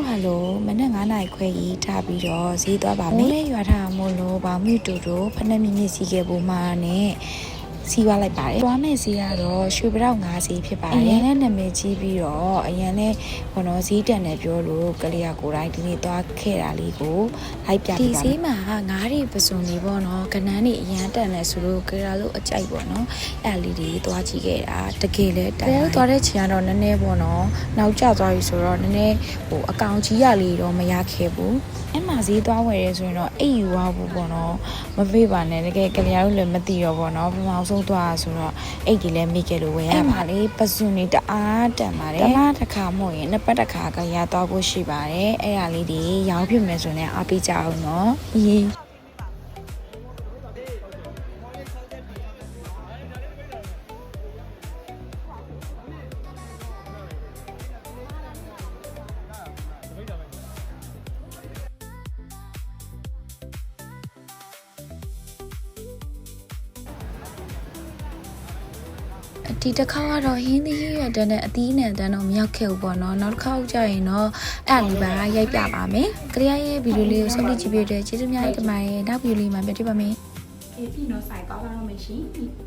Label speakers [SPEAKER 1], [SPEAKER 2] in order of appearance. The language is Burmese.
[SPEAKER 1] hello မနေ့9နိုင်ခွဲကြီးထားပြီးတော့ဈေးသွားပါမယ်။ရွာထားမို့လို့ဘာမြူတူတို့ဖနှက်မြင့်မြင့်စီခဲ့ဖို့မှာနဲ့စီးသွားလိုက်ပါတယ်။သွားမယ့်ဈေးကတော့ရွှေပြောက်9ဈေးဖြစ်ပါတယ်။အရင်နဲ့နာမည်ကြီးပြီးတော့အရင်နဲ့ဘောနော်ဈေးတန်တယ်ပြောလို့ကလေးကိုယ်တိုင်းဒီနေ့သွားခဲ့တာလေးကိုလိုက်ပြပြပါမယ်။ဒီဈေးမှာငါးတွေပစုံတွေပေါ့နော်။ကနန်းတွေအရန်တန်တယ်ဆိုလို့ကြတာလို့အကြိုက်ပေါ့နော်။အဲ့လေးတွေသွားကြည့်ခဲ့တာတကယ်လဲတန်တယ်။သွားတဲ့ချိန်ကတော့နည်းနည်းပေါ့နော်။နောက်ကျသွားပြီဆိုတော့နည်းနည်းအကောင်ကြီးရလေးတော့မရခဲ့ဘူး။အဲ့မှာဈေးသွားဝယ်ရဲဆိုရင်တော့အိတ်ယူသွားဖို့ပေါ့နော်မဖေးပါနဲ့တကယ်ကလေးတို့လည်းမသိတော့ပေါ့နော်ပမောင်ဆုံးသွားဆိုတော့အိတ်ကြီးလည်းမိခဲ့လို့ဝယ်ရမှာလေပစုံနေတအားတန်ပါတယ်တစ်လားတစ်ခါမဟုတ်ရင်နှစ်ပတ်တစ်ခါကရသွားဖို့ရှိပါတယ်အဲ့ဒါလေးတွေရောင်းပြမယ်ဆိုရင်အားပေးကြအောင်နော်အေးဒီတစ်ခါကတော့ဟင်းသီးရွက်တဲ့နဲ့အသီးနဲ့တန်းတော့မရောက်ခဲ့ဘူးပေါ့နော်နောက်တစ်ခါကျရင်တော့အဲ့အလီပါရိုက်ပြပါမယ်ကလေးရဲ့ဗီဒီယိုလေးကိုဆုံးဖြတ်ကြည့်ပြတဲ့ကျေးဇူးများတင်ပါတယ်နောက်ဗီဒီယိုလေးမှာပြန်တွေ့ပါမယ်
[SPEAKER 2] အေးပြီးတော့ဆိုင်ကောင်းလာတော့မယ်ရှင်